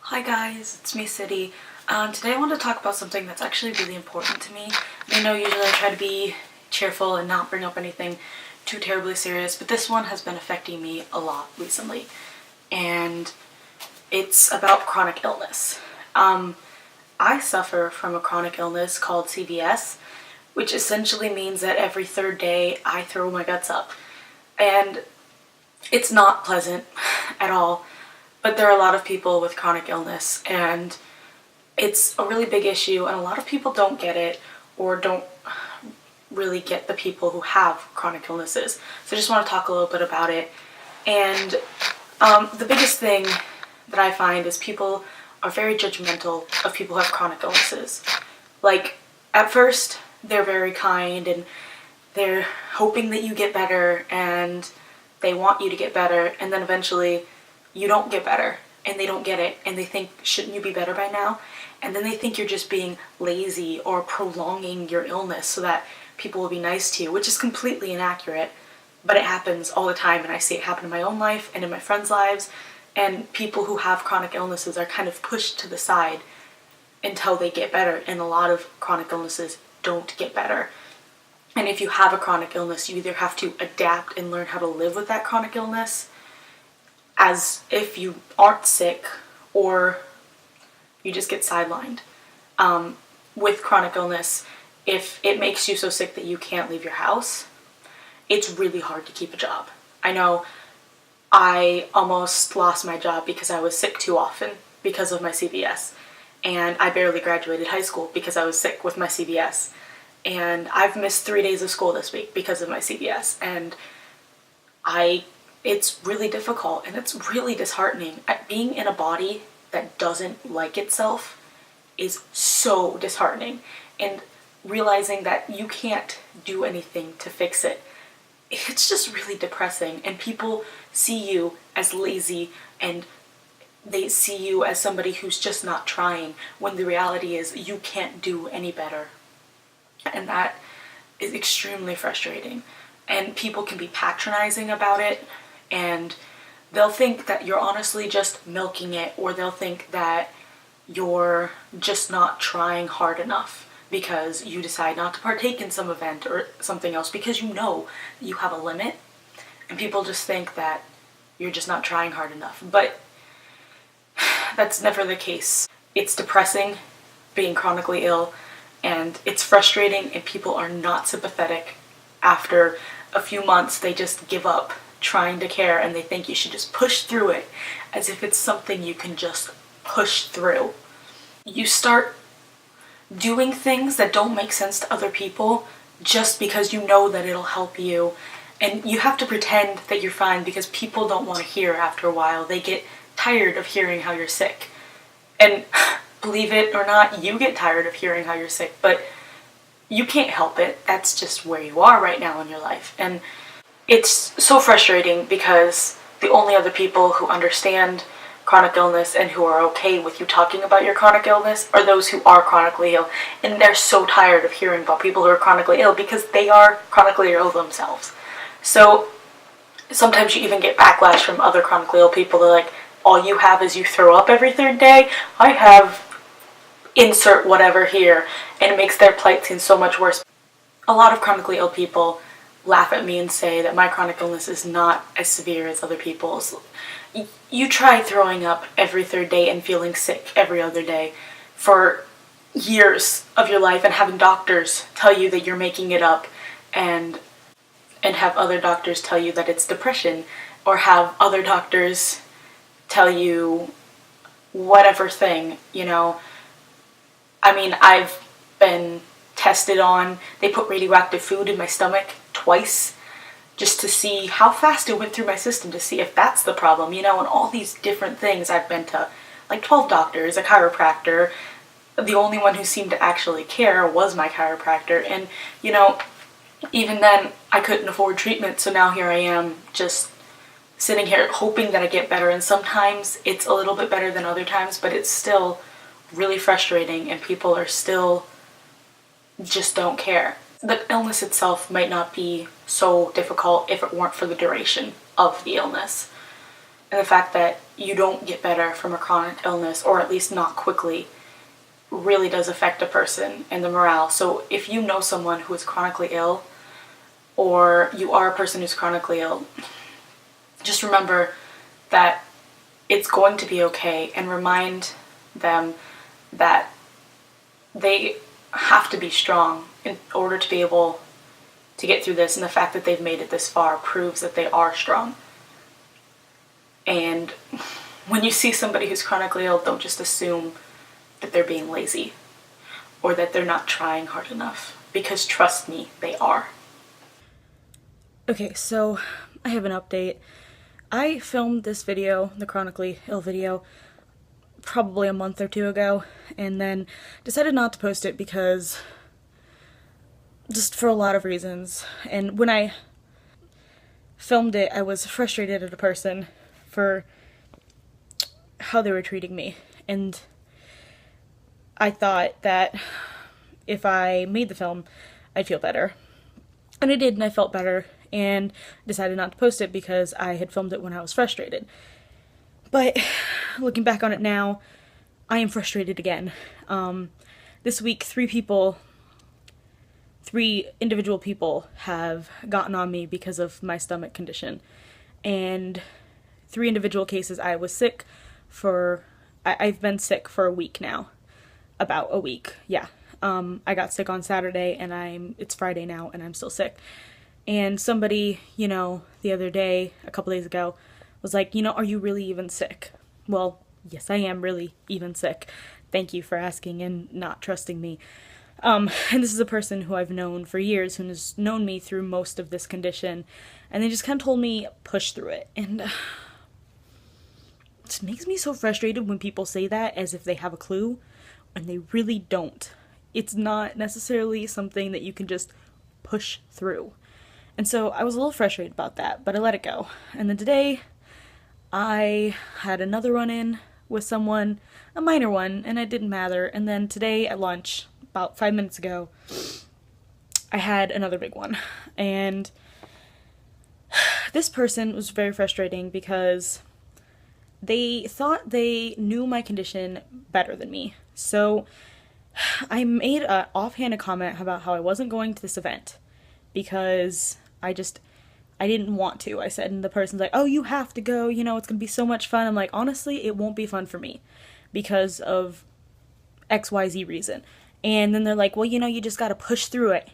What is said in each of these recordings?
Hi guys, it's me, City. Today I want to talk about something that's actually really important to me. I know usually I try to be cheerful and not bring up anything too terribly serious, but this one has been affecting me a lot recently. And it's about chronic illness. I suffer from a chronic illness called CVS, which essentially means that every third day I throw my guts up. And it's not pleasant at all. But there are a lot of people with chronic illness, and it's a really big issue, and a lot of people don't get it or don't really get the people who have chronic illnesses. So I just want to talk a little bit about it. And the biggest thing that I find is people are very judgmental of people who have chronic illnesses. Like, at first, they're very kind, and they're hoping that you get better, and they want you to get better, and then eventually you don't get better, and they don't get it, and they think, shouldn't you be better by now? And then they think you're just being lazy or prolonging your illness so that people will be nice to you, which is completely inaccurate, but it happens all the time, and I see it happen in my own life and in my friends' lives, and people who have chronic illnesses are kind of pushed to the side until they get better, and a lot of chronic illnesses don't get better. And if you have a chronic illness, you either have to adapt and learn how to live with that chronic illness as if you aren't sick, or you just get sidelined. With chronic illness, if it makes you so sick that you can't leave your house, it's really hard to keep a job. I know I almost lost my job because I was sick too often because of my CVS, and I barely graduated high school because I was sick with my CVS, and I've missed 3 days of school this week because of my CVS, and it's really difficult, and it's really disheartening. Being in a body that doesn't like itself is so disheartening, and realizing that you can't do anything to fix it, it's just really depressing. And people see you as lazy, and they see you as somebody who's just not trying, when the reality is you can't do any better. And that is extremely frustrating. And people can be patronizing about it, and they'll think that you're honestly just milking it, or they'll think that you're just not trying hard enough because you decide not to partake in some event or something else because you know you have a limit, and people just think that you're just not trying hard enough. But that's never the case. It's depressing being chronically ill, and it's frustrating, and people are not sympathetic. After a few months, they just give up trying to care, and they think you should just push through it as if it's something you can just push through. You start doing things that don't make sense to other people just because you know that it'll help you, and you have to pretend that you're fine because people don't want to hear after a while. They get tired of hearing how you're sick, and believe it or not, you get tired of hearing how you're sick, but you can't help it. That's just where you are right now in your life. And it's so frustrating because the only other people who understand chronic illness and who are okay with you talking about your chronic illness are those who are chronically ill. And they're so tired of hearing about people who are chronically ill because they are chronically ill themselves. So sometimes you even get backlash from other chronically ill people. They're like, all you have is you throw up every third day. I have insert whatever here. And it makes their plight seem so much worse. A lot of chronically ill people laugh at me and say that my chronic illness is not as severe as other people's. You try throwing up every third day and feeling sick every other day for years of your life, and having doctors tell you that you're making it up, and have other doctors tell you that it's depression, or have other doctors tell you whatever thing, you know. I mean, I've been tested on, they put radioactive food in my stomach twice just to see how fast it went through my system, to see if that's the problem, you know, and all these different things. I've been to like 12 doctors, a chiropractor. The only one who seemed to actually care was my chiropractor, and you know, even then I couldn't afford treatment, so now here I am just sitting here hoping that I get better, and sometimes it's a little bit better than other times, but it's still really frustrating, and people are still just don't care. The illness itself might not be so difficult if it weren't for the duration of the illness, and the fact that you don't get better from a chronic illness, or at least not quickly, really does affect a person and the morale. So if you know someone who is chronically ill, or you are a person who's chronically ill, just remember that it's going to be okay, and remind them that they have to be strong in order to be able to get through this, and the fact that they've made it this far proves that they are strong. And when you see somebody who's chronically ill, don't just assume that they're being lazy or that they're not trying hard enough, because trust me, they are. Okay, so I have an update. I filmed this video, the chronically ill video, probably a month or two ago, and then decided not to post it because just for a lot of reasons. And when I filmed it, I was frustrated at a person for how they were treating me, and I thought that if I made the film, I'd feel better. And I did, and I felt better, and decided not to post it because I had filmed it when I was frustrated. But looking back on it now, I am frustrated again. This week, three individual people have gotten on me because of my stomach condition. And 3 individual cases, I was sick for, I've been sick for a week now. About a week, yeah. I got sick on Saturday, and it's Friday now, and I'm still sick. And somebody, the other day, a couple days ago, was like, are you really even sick? Well, yes, I am really even sick. Thank you for asking and not trusting me. And this is a person who I've known for years, who has known me through most of this condition, and they just kind of told me, push through it. And it just makes me so frustrated when people say that as if they have a clue, and they really don't. It's not necessarily something that you can just push through. And so I was a little frustrated about that, but I let it go. And then today, I had another run-in with someone, a minor one, and it didn't matter. And then today at lunch, about 5 minutes ago, I had another big one. And this person was very frustrating because they thought they knew my condition better than me. So I made an offhanded comment about how I wasn't going to this event because I didn't want to. I said, and the person's like, oh, you have to go, it's going to be so much fun. I'm like, honestly, it won't be fun for me because of XYZ reason. And then they're like, well, you just got to push through it.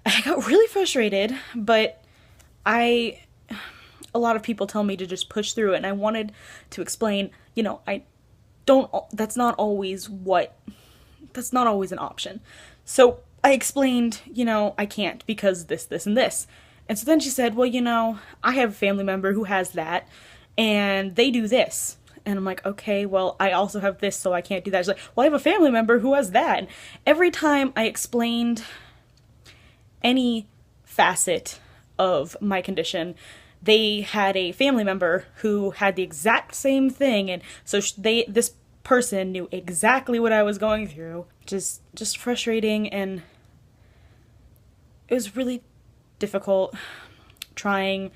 I got really frustrated, but a lot of people tell me to just push through it, and I wanted to explain, that's not always an option. So I explained, I can't because this, and this. And so then she said, well, I have a family member who has that, and they do this. And I'm like, okay, well, I also have this, so I can't do that. She's like, well, I have a family member who has that. And every time I explained any facet of my condition, they had a family member who had the exact same thing, and so this person knew exactly what I was going through. Just frustrating, and it was really difficult trying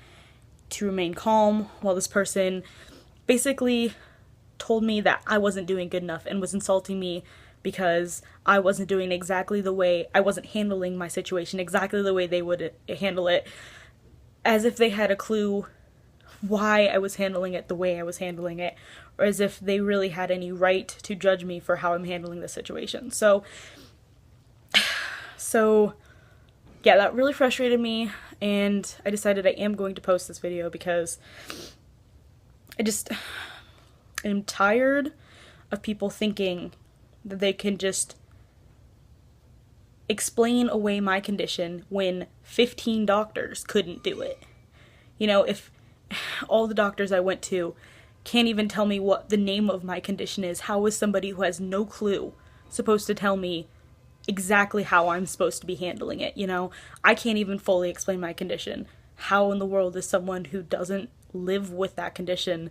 to remain calm while this person basically told me that I wasn't doing good enough and was insulting me because I wasn't doing I wasn't handling my situation exactly the way they would handle it, as if they had a clue why I was handling it the way I was handling it, or as if they really had any right to judge me for how I'm handling the situation. So yeah, that really frustrated me, and I decided I am going to post this video because I'm tired of people thinking that they can just explain away my condition when 15 doctors couldn't do it. If all the doctors I went to can't even tell me what the name of my condition is, how is somebody who has no clue supposed to tell me exactly how I'm supposed to be handling it? I can't even fully explain my condition. How in the world is someone who doesn't live with that condition,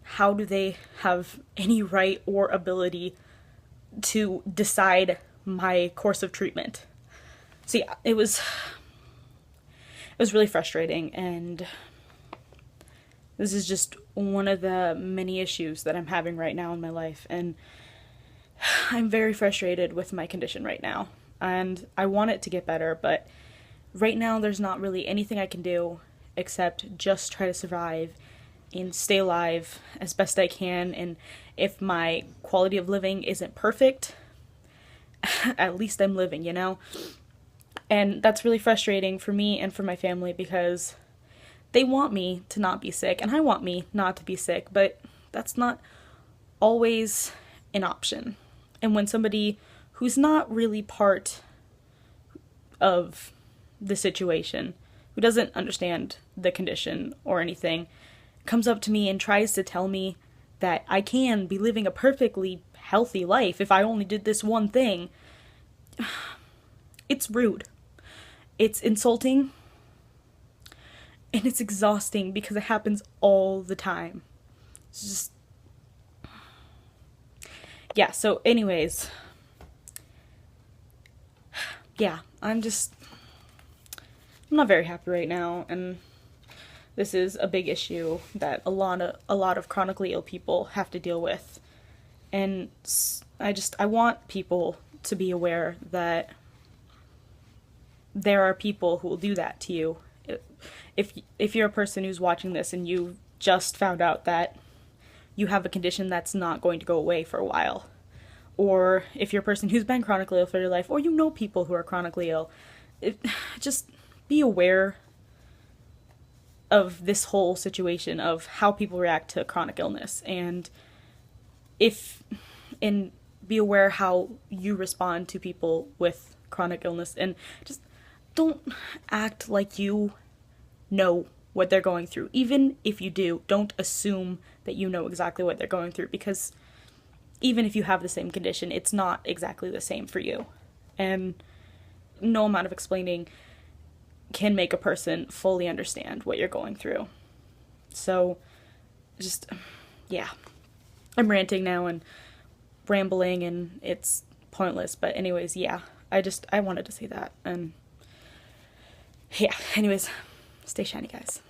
how do they have any right or ability to decide my course of treatment? See, it was really frustrating, and This is just one of the many issues that I'm having right now in my life, and I'm very frustrated with my condition right now. And I want it to get better, but right now there's not really anything I can do except just try to survive and stay alive as best I can. And if my quality of living isn't perfect, at least I'm living, you know? And that's really frustrating for me and for my family because they want me to not be sick and I want me not to be sick, but that's not always an option. And when somebody who's not really part of the situation, who doesn't understand the condition or anything, comes up to me and tries to tell me that I can be living a perfectly healthy life if I only did this one thing, it's rude. It's insulting. And it's exhausting because it happens all the time. It's just. Yeah, so, anyways. Yeah, I'm not very happy right now, and this is a big issue that a lot of chronically ill people have to deal with. And I want people to be aware that there are people who will do that to you. If you're a person who's watching this and you just found out that you have a condition that's not going to go away for a while, or if you're a person who's been chronically ill for your life, or you know people who are chronically ill, just be aware of this whole situation of how people react to chronic illness, and if and be aware how you respond to people with chronic illness, and just don't act like you know what they're going through. Even if you do, don't assume that you know exactly what they're going through, because even if you have the same condition, it's not exactly the same for you. And no amount of explaining can make a person fully understand what you're going through. So, just, yeah. I'm ranting now and rambling, and it's pointless. But anyways, yeah. I wanted to say that. And yeah, anyways, stay shiny, guys.